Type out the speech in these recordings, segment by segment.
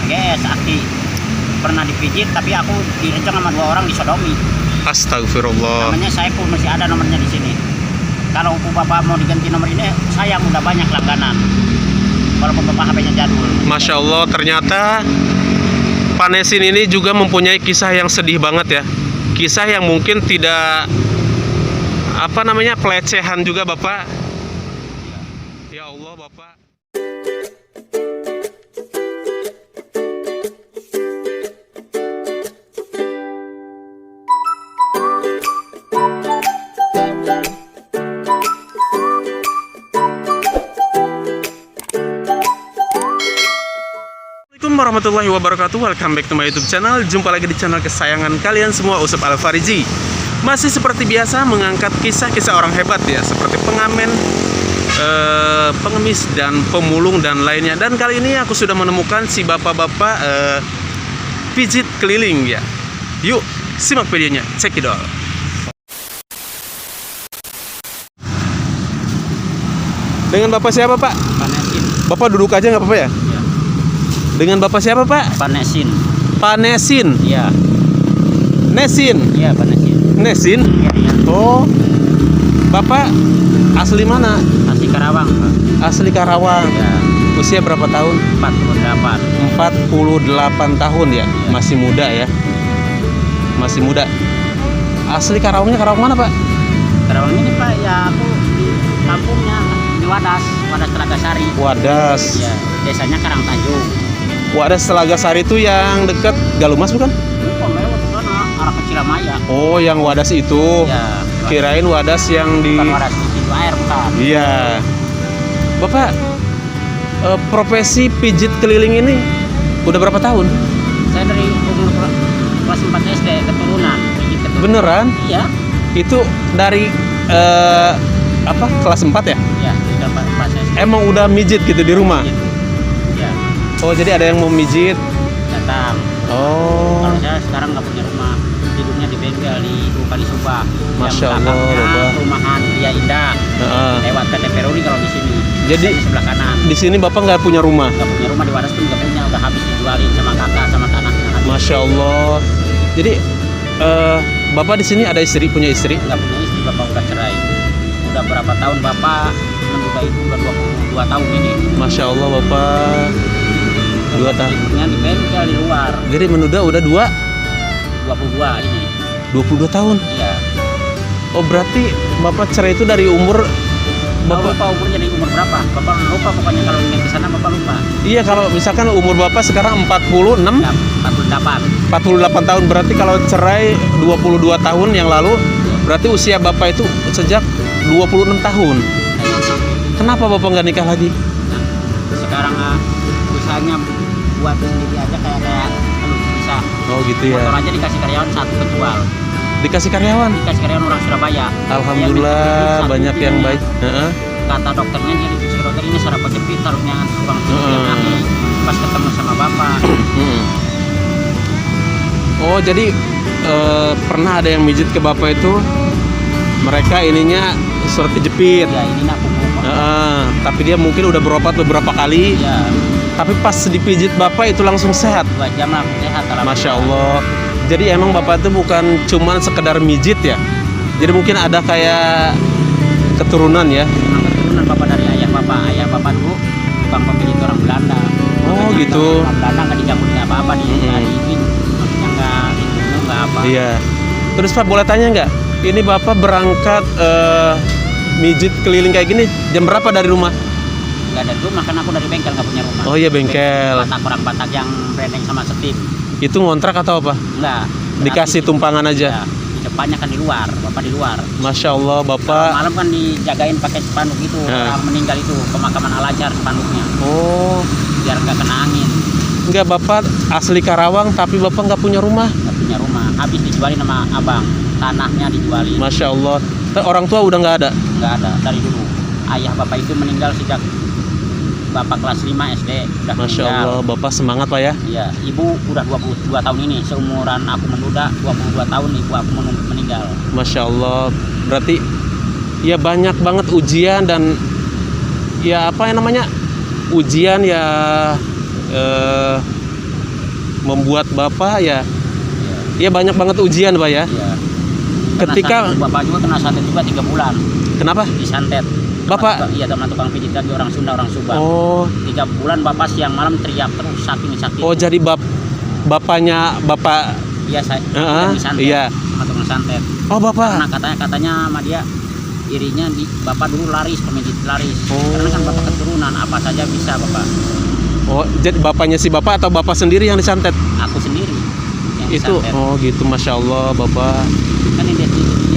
GS aki pernah dipijit, tapi aku direncang sama 2 orang disodomi. Astagfirullah. Namanya Saiful, masih ada nomornya di sini. Kalau bapak mau diganti nomor ini, sayang udah banyak langganan. Walaupun bapak HP-nya jadul. Masya Allah, ternyata Pak Nesin ini juga mempunyai kisah yang sedih banget ya. Kisah yang mungkin tidak pelecehan juga Bapak. Ya Allah Bapak. Assalamualaikum warahmatullahi wabarakatuh. Welcome back to my YouTube channel. Jumpa lagi di channel kesayangan kalian semua, Usep Al-Farizi. Masih seperti biasa mengangkat kisah-kisah orang hebat ya, seperti pengamen, pengemis dan pemulung dan lainnya. Dan kali ini aku sudah menemukan si bapak-bapak pijit keliling ya. Yuk simak videonya, check it out. Dengan bapak siapa Pak? Pak Nesin. Bapak duduk aja nggak apa-apa ya? Ya. Dengan bapak siapa Pak? Pak Nesin. Pak Nesin. Iya. Nesin. Iya, Pak Nesin. Nesin. Iya, iya. Oh, bapak asli mana? Asli Karawang, Pak. Asli Karawang. Ya, Usia berapa tahun? 48. 48 tahun ya. Masih muda ya. Masih muda. Asli Karawangnya Karawang mana Pak? Karawang ini Pak, ya aku di kampungnya di Wadas Telaga Sari. Wadas. Ya, desanya Karangtanjung. Wadas Telaga Sari itu yang dekat Galumas bukan? Bukan, lewat ke sana arah ke Cilamaya. Oh, yang Wadas itu. Ya, Kirain Wadas yang di. bukan Wadas di pintu air, bukan. Iya. Bapak profesi pijit keliling ini udah berapa tahun? Saya dari umur kelas 4 SD keturunan. Pijit keturunan. Beneran? Iya. Itu dari kelas 4 ya? Iya, di kelas SD. Emang udah mijit gitu di rumah? Iya, Oh, jadi ada yang mau mijit. datang. Oh. Kalau saya sekarang nggak punya rumah, hidupnya di bengkel di Kali Subah. Masya Yang Allah, belakangnya Bapak. perumahan Ria Indah. Heeh. Lewat PT Peroni kalau di sini. Jadi Di sebelah kanan. di sini Bapak nggak punya rumah? Nggak punya rumah di Wadas pun nggak punya, udah habis dijualin sama kakak sama tanahnya habis. Masya Allah. Jadi Bapak di sini ada istri, punya istri? Nggak punya istri, bapak udah cerai. Udah berapa tahun bapak menduda itu, udah 22 tahun ini. Masya Allah Bapak. 2 tahun. Hidupnya di bengkel di luar. Jadi menduda udah 22 ini. 22 tahun. Iya. Oh, berarti Bapak cerai itu dari umur Bapak Bapak. lupa umurnya dari umur berapa? Bapak lupa pokoknya kalau naik ke sana bapak lupa. Iya, kalau misalkan umur Bapak sekarang 46, Ya, 48. 48 tahun, berarti kalau cerai 22 tahun yang lalu, berarti usia Bapak itu sejak 26 tahun. Kenapa Bapak nggak nikah lagi? Nah, sekarang usahanya buat sendiri aja kayak bisa. Oh gitu Motor ya. aja dikasih karyawan satu kejual. Dikasih karyawan. Dikasih karyawan orang Surabaya. Alhamdulillah Dia banyak minta yang duitnya. baik. Heeh. Kata dokternya, jadi dokter ini saraf kejepit, harusnya tukang Heeh. yang ahli. Pas ketemu sama bapak, Mm. Oh, jadi pernah ada yang mijit ke Bapak itu, mereka ininya surat kejepit. ya ini nak punggung. Heeh, tapi dia mungkin udah berobat beberapa kali. Ya, Tapi pas dipijit Bapak itu langsung sehat. 2 jam lah sehat. Masya Allah. Jadi emang Bapak itu bukan cuman sekedar mijit ya. Jadi mungkin ada kayak keturunan ya. Memang keturunan bapak dari ayah bapak. Ayah bapak dulu tukang pembeli orang Belanda. Oh, Makanya gitu. Orang Belanda nggak digabungin apa-apa di Mm-mm. maksudnya nggak apa. Iya. Terus Pak boleh tanya nggak? Ini Bapak berangkat mijit keliling kayak gini jam berapa dari rumah? Nggak ada rumah kan, aku dari bengkel nggak punya rumah. Oh iya, bengkel. Batak orang Batak yang branding sama setip. Itu ngontrak atau apa? Enggak. Dikasih tumpangan aja. Ya, di depannya kan di luar, bapak di luar. Masya Allah Kalau Bapak. malam kan dijagain pakai spanduk itu, Ya. orang meninggal itu pemakaman Al-Azhar spanduknya, Oh, biar nggak kena angin. enggak, Bapak asli Karawang tapi Bapak nggak punya rumah. Nggak punya rumah, habis dijualin sama abang, tanahnya dijualin. Masya Allah. Orang tua udah nggak ada. Nggak ada dari dulu. Ayah bapak itu meninggal sejak bapak kelas 5 SD udah Masya meninggal. Allah, Bapak semangat Pak ya. Iya, ibu udah 22 tahun ini, seumuran aku menduda 22 tahun ibu aku meninggal. Masya Allah. Berarti ya banyak banget ujian dan ya apa yang namanya ujian ya membuat Bapak ya banyak banget ujian Pak ya. Iya. Ketika santet, bapak juga kena santet juga 3 bulan kenapa? disantet. Bapak? Iya, teman tukang pijit lagi orang Sunda, orang Subang. Oh. 3 bulan bapak siang malam teriak terus saking sakit. Oh, jadi bapaknya Bapak. Iya, saya disantet. Iya. Sama tukang santet. Oh, Bapak. Karena katanya sama dia dirinya bapak dulu laris, pemijit laris. Oh. Karena kan bapak keturunan apa saja bisa bapak. Oh, jadi bapaknya si Bapak atau Bapak sendiri yang disantet? Aku sendiri yang Itu disantet. oh gitu, Masya Allah Bapak. Kan dia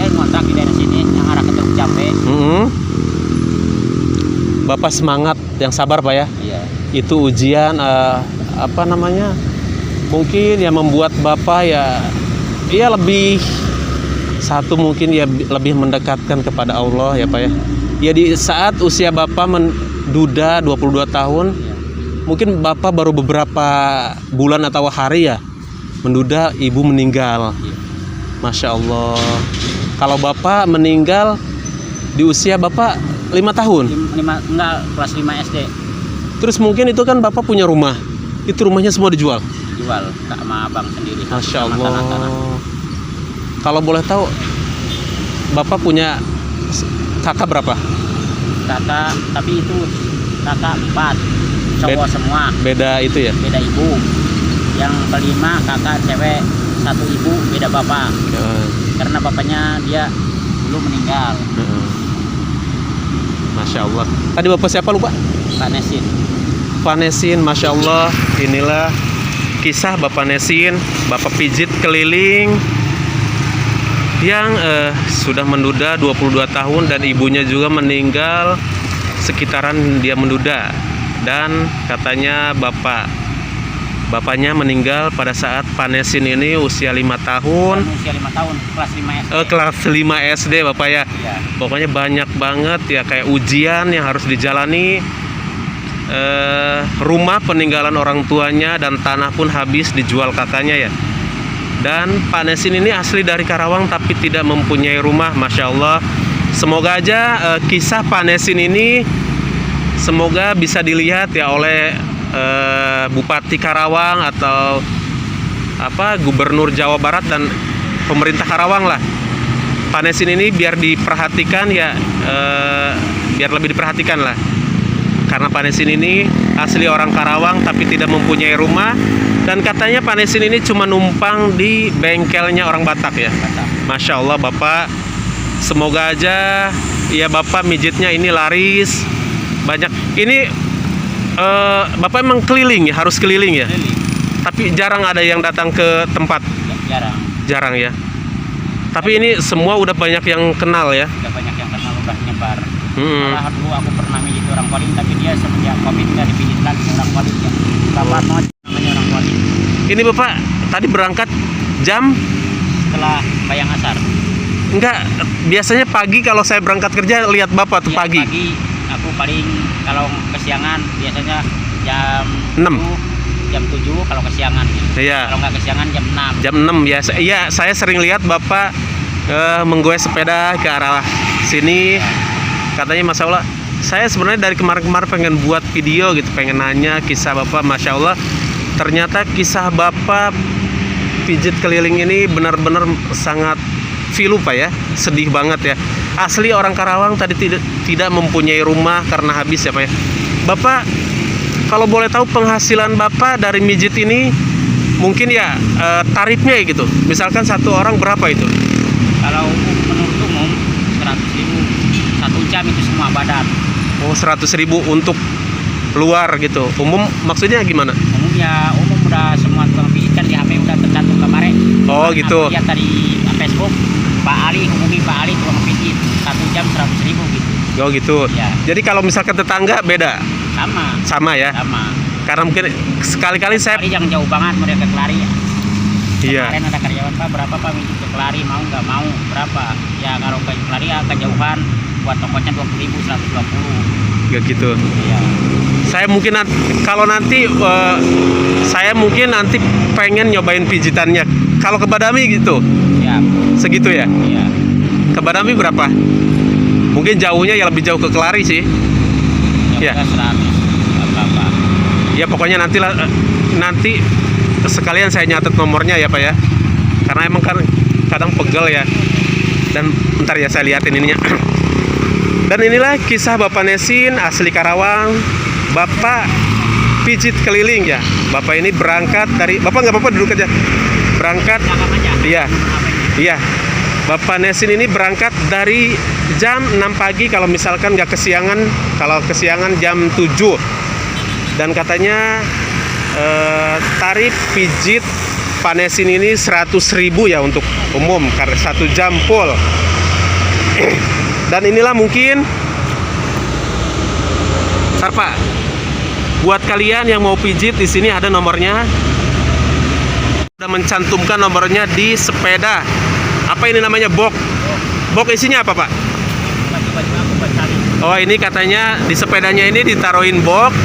yang ngontrak di daerah sini yang arah ke Teluk Jambe. Bapak semangat, yang sabar Pak ya. Iya. Itu ujian apa namanya? Mungkin yang membuat Bapak ya lebih satu mungkin ya lebih mendekatkan kepada Allah ya Pak ya. Ya di saat usia Bapak menduda 22 tahun, Iya. mungkin Bapak baru beberapa bulan atau hari ya menduda ibu meninggal. Iya. Masya Allah. Kalau Bapak meninggal di usia Bapak 5 tahun. Enggak, kelas 5 SD Terus mungkin itu kan Bapak punya rumah. Itu rumahnya semua dijual. jual sama abang sendiri. Masya Sama Allah. tanah-tanah. Kalau boleh tahu Bapak punya kakak berapa? Kakak, tapi itu kakak 4 cowok semua, Beda itu ya? beda ibu. Yang kelima kakak cewek, 1 ibu, beda bapak. Karena bapaknya dia dulu meninggal. Masya Allah. Tadi Bapak siapa lupa? Pak Nesin. Pak Nesin, Masya Allah. Inilah kisah Bapak Nesin, Bapak pijit keliling yang sudah menduda 22 tahun dan ibunya juga meninggal sekitaran dia menduda. Dan katanya bapaknya meninggal pada saat Pak Nesin ini usia 5 tahun. Usia 5 tahun, kelas 5 SD. Kelas 5 SD Bapak ya. Iya. Pokoknya banyak banget ya kayak ujian yang harus dijalani. Rumah peninggalan orang tuanya dan tanah pun habis dijual kakaknya ya. Dan Pak Nesin ini asli dari Karawang tapi tidak mempunyai rumah. Masya Allah. Semoga aja kisah Pak Nesin ini semoga bisa dilihat ya oleh Bupati Karawang atau Gubernur Jawa Barat dan pemerintah Karawang lah. Pak Nesin ini biar diperhatikan ya, biar lebih diperhatikan lah. Karena Pak Nesin ini asli orang Karawang tapi tidak mempunyai rumah. Dan katanya Pak Nesin ini cuma numpang di bengkelnya orang Batak ya. Masya Allah Bapak. Semoga aja ya Bapak mijitnya ini laris. Banyak. Ini Bapak emang keliling ya, harus keliling ya. Tapi jarang ada yang datang ke tempat. Jarang. Jarang ya. Tapi ini semua udah banyak yang kenal ya. Udah banyak yang kenal, udah nyebar. Malah dulu aku pernah mijit orang Kodim, tapi dia semenjak Covid nggak dipijit lagi orang Kodim ya. Bapak mau namanya orang Kodim. Ini Bapak tadi berangkat jam Setelah bayang asar. enggak, biasanya pagi kalau saya berangkat kerja lihat Bapak tuh Iya, pagi. Pagi aku paling kalau kesiangan biasanya jam 6. 7, jam 7 kalau kesiangan. Iya. Kalau nggak kesiangan jam 6. Jam 6 ya. Iya, saya sering lihat Bapak menggoes sepeda ke arah sini. Katanya Masya Allah, saya sebenarnya dari kemarin-kemarin pengen buat video gitu, pengen nanya kisah Bapak. Masya Allah, ternyata kisah Bapak pijit keliling ini benar-benar sangat filu Pak ya, sedih banget ya. Asli orang Karawang tadi tidak mempunyai rumah karena habis ya Pak ya. Bapak, kalau boleh tahu penghasilan Bapak dari mijit ini mungkin ya tarifnya ya gitu. Misalkan satu orang berapa itu? Kalau menurut umum 100.000 1 jam itu semua badan. Oh, 100.000 untuk luar gitu. Umum maksudnya gimana? Umum ya, umum udah semua tukang pijit kan di HP udah tercantum kemarin. Oh, gitu. Aku lihat dari Facebook, Pak Ali hubungi Pak Ali tukang pijit 1 jam 100.000 gitu. Oh gitu. Ya. Jadi kalau misalkan tetangga beda? Sama ya? Sama. Karena mungkin sekali-kali saya... Kelari yang jauh banget mereka ke Kelari. Iya. Kemarin ada karyawan Pak, berapa Pak mijit ke Kelari, mau nggak mau berapa? Ya kalau ke Kelari ya kejauhan, buat tongkosnya 20.000, 120. Gak gitu. Iya. Saya mungkin kalau nanti saya mungkin nanti pengen nyobain pijitannya. Kalau ke Badami gitu, Ya. segitu ya? Iya. Ke Badami berapa? Mungkin jauhnya ya lebih jauh ke Kelari sih. Ya. Ya. 100 apa-apa. Ya pokoknya nanti sekalian saya nyatet nomornya ya Pak ya, karena emang kan kadang pegel ya. Dan bentar ya saya liatin ininya. Dan inilah kisah Bapak Nesin asli Karawang, Bapak pijit keliling ya. Bapak ini berangkat dari, Bapak nggak apa-apa duduk aja. Berangkat, iya, iya. Bapak Nesin ini berangkat dari jam 6 pagi kalau misalkan nggak kesiangan, kalau kesiangan jam 7. Dan katanya tarif pijit Pak Nesin ini 100.000 ya untuk umum karena 1 jam full. Dan inilah mungkin Ntar Pak, buat kalian yang mau pijit di sini ada nomornya. Sudah mencantumkan nomornya di sepeda. Apa ini namanya, box? Box isinya apa Pak? Oh, ini katanya di sepedanya ini ditaruhin box,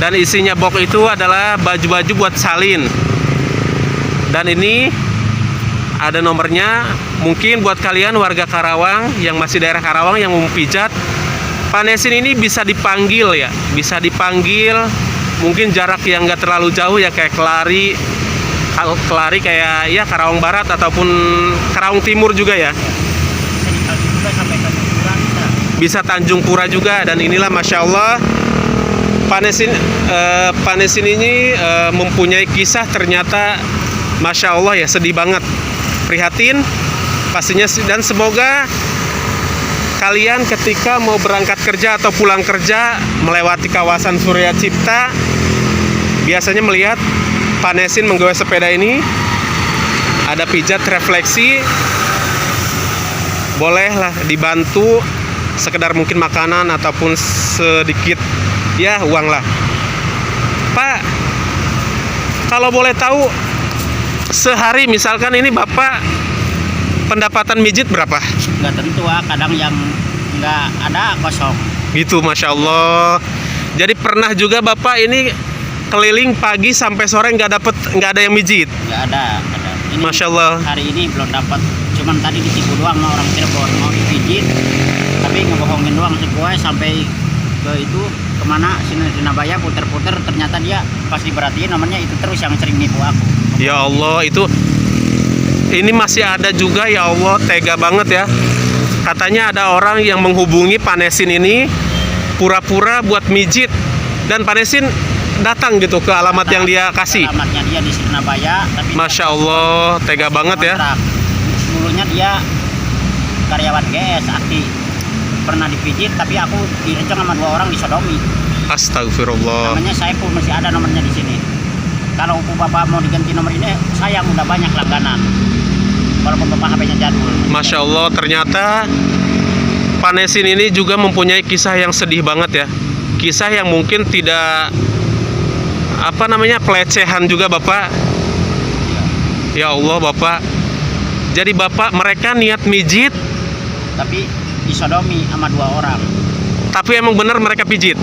dan isinya box itu adalah baju-baju buat salin. Dan ini ada nomornya. Mungkin buat kalian warga Karawang yang masih daerah Karawang yang mau pijat, Pak Nesin ini bisa dipanggil ya, bisa dipanggil. Mungkin jarak yang nggak terlalu jauh ya, kayak Kelari kayak ya Karawang Barat ataupun Karawang Timur juga ya. Bisa Tanjung Pura juga. Dan inilah Masya Allah Pak Nesin ini mempunyai kisah ternyata Masya Allah ya, sedih banget, prihatin pastinya. Dan semoga kalian ketika mau berangkat kerja atau pulang kerja melewati kawasan Surya Cipta, biasanya melihat Pak Nesin menggawe sepeda ini, ada pijat refleksi, bolehlah dibantu sekedar mungkin makanan ataupun sedikit ya uang lah. Pak, kalau boleh tahu sehari misalkan ini Bapak pendapatan mijit berapa? Nggak tentu, kadang yang nggak ada kosong. Gitu, Masya Allah. Jadi pernah juga Bapak ini keliling pagi sampai sore nggak ada yang mijit? Nggak ada. Ini, Masya Allah. Hari ini belum dapat, cuman tadi ditipu doang sama orang Cirebon, mau dipijit, tapi ngebohongin doang sesuai sampai ke itu kemana Sinabaya puter-puter, ternyata dia pas diperhatiin namanya itu terus yang sering nipu aku. Ya Allah, ini masih ada juga, ya Allah, tega banget ya. Katanya ada orang yang menghubungi Pak Nesin ini pura-pura buat mijit, dan Pak Nesin datang gitu ke alamat yang dia kasih. Alamatnya dia di Surabaya, tapi Masya Allah, tega banget ya. Dulunya dia karyawan GS aktif, pernah dipijit, tapi aku direncang sama 2 orang disodomi. Astagfirullah. Namanya Saiful, masih ada nomornya di sini. Kalau Bapak mau diganti nomor ini, sayang udah banyak langganan. Walaupun Bapak HP-nya jadul. Masya Allah, ternyata Pak Nesin ini juga mempunyai kisah yang sedih banget ya. Kisah yang mungkin tidak pelecehan juga Bapak. Ya Allah Bapak. Jadi Bapak, mereka niat mijit, tapi disodomi sama 2 orang. Tapi emang benar mereka pijit.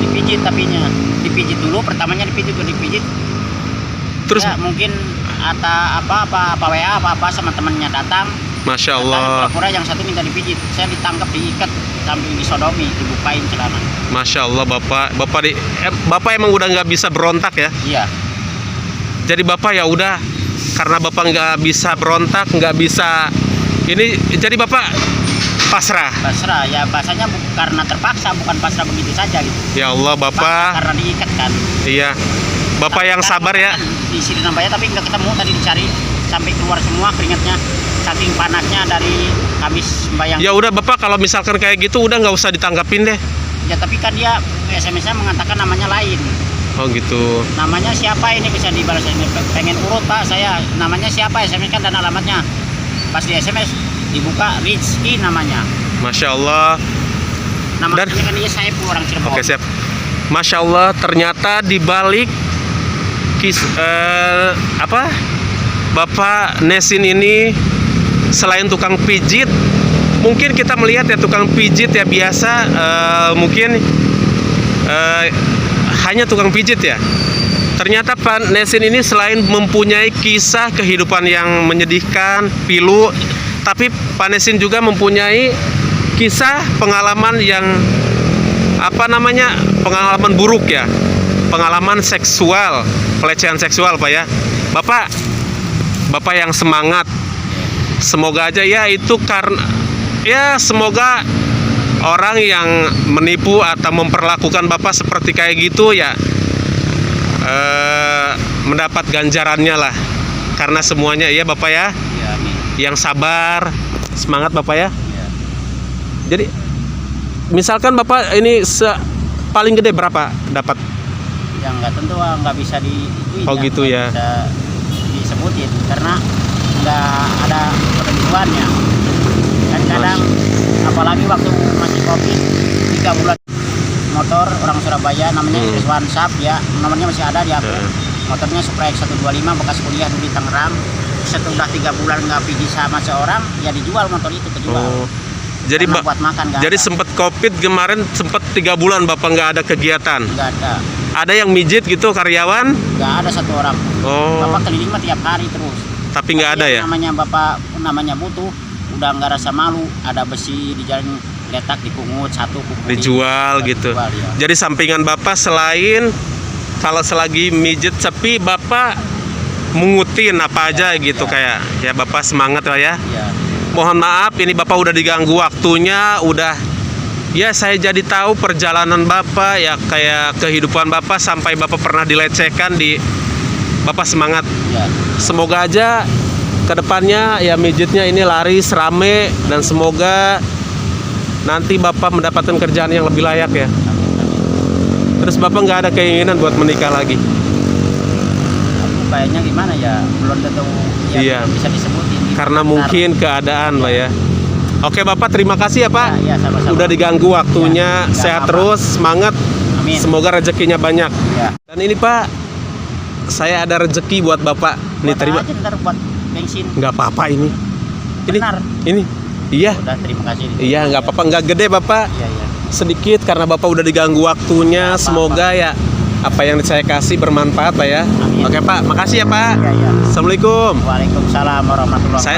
Dipijit tapinya. Dipijit dulu, pertamanya dipijit. Terus ya, mungkin apa WA apa sama temannya datang. Masya Allah. Pura-pura yang satu minta dipijit, saya ditangkap, diikat, sambil disodomi, dibukain celana. Masya Allah Bapak emang udah nggak bisa berontak ya? Iya. Jadi Bapak ya udah, karena Bapak nggak bisa berontak, nggak bisa ini, jadi Bapak pasrah ya, bahasanya karena terpaksa, bukan pasrah begitu saja gitu. Ya Allah Bapak, pasrah karena diikat kan. Iya Bapak yang sabar ya. Di Sinabaya tapi nggak ketemu, tadi dicari sampai keluar semua keringatnya, saking panasnya dari habis sembahyang. Ya udah Bapak, kalau misalkan kayak gitu udah nggak usah ditanggapin deh. Ya tapi kan dia SMS-nya mengatakan namanya lain. Oh gitu. Namanya siapa ini, bisa dibalas ini, pengen urut Pak saya, namanya siapa, SMS kan dan alamatnya. Pas di SMS dibuka Rizky namanya. Masya Allah. Namanya kan dia Saiful, orang Cirebon. Oke, siap. Masya Allah, ternyata dibalik Bapak Nesin ini selain tukang pijit, mungkin kita melihat ya tukang pijit ya biasa, mungkin hanya tukang pijit ya. Ternyata Pak Nesin ini selain mempunyai kisah kehidupan yang menyedihkan, pilu, tapi Pak Nesin juga mempunyai kisah pengalaman yang pengalaman buruk ya. pengalaman seksual, pelecehan seksual Pak ya. Bapak yang semangat. Semoga aja ya itu karena ya semoga orang yang menipu atau memperlakukan Bapak seperti kayak gitu ya mendapat ganjarannya lah. Karena semuanya ya Bapak ya. Ya, amin. Yang sabar, semangat Bapak ya. Ya. Jadi misalkan Bapak ini paling gede berapa dapat? Yang nggak tentu nggak bisa Oh, gitu ya. Bisa disebutin karena nggak ada penentuannya. Kan kadang apalagi waktu masih COVID 3 bulan motor orang Surabaya namanya Rizwan Sap ya, nomornya masih ada di aku. Motornya Supra X125 bekas kuliah dulu di Tangerang. Setelah 3 bulan nggak pergi sama seorang ya dijual motor itu kejual. Oh. Jadi Karena buat makan nggak jadi ada. sempet COVID kemarin, sempet 3 bulan Bapak nggak ada kegiatan. Nggak ada. Ada yang mijit gitu karyawan? Nggak ada satu orang. Oh. Bapak keliling mah tiap hari terus. Tapi nggak ada ya? Namanya Bapak namanya butuh udah nggak rasa malu, ada besi di jalan letak dipungut satu kumpulin, Dijual gitu. dijual, ya. Jadi sampingan Bapak selain kalau selagi mijit sepi Bapak mengutin apa aja gitu kayak ya Bapak semangat lah ya. Ya, Mohon maaf ini Bapak udah diganggu waktunya, udah ya saya jadi tahu perjalanan Bapak ya kayak kehidupan Bapak sampai Bapak pernah dilecehkan di Bapak semangat. ya. Semoga aja kedepannya ya mijitnya ini laris rame dan semoga nanti Bapak mendapatkan kerjaan yang lebih layak ya. Terus Bapak nggak ada keinginan buat menikah lagi? Aku kayaknya gimana ya, belum tentu ya, Iya. belum bisa disebutin. Gitu. Karena mungkin keadaan Pak ya. Oke Bapak, terima kasih ya Pak. Ya, sama-sama. Udah diganggu waktunya. Ya, nggak Sehat apa-apa. terus, semangat. Amin. Semoga rezekinya banyak. Ya. Dan ini Pak, saya ada rezeki buat Bapak. Nih Buat terima. aja ntar buat bensin. Nggak apa-apa ini. Ini. Benar. Ini. Iya. Udah terima kasih. Iya, nggak apa-apa, nggak gede Bapak. Iya, iya. Sedikit karena Bapak udah diganggu waktunya. Nggak apa-apa. Semoga ya apa yang saya kasih bermanfaat Pak ya. Amin. Oke Pak, makasih ya Pak. Iya, iya. Assalamualaikum. Waalaikumsalam warahmatullahi wabarakatuh. Saya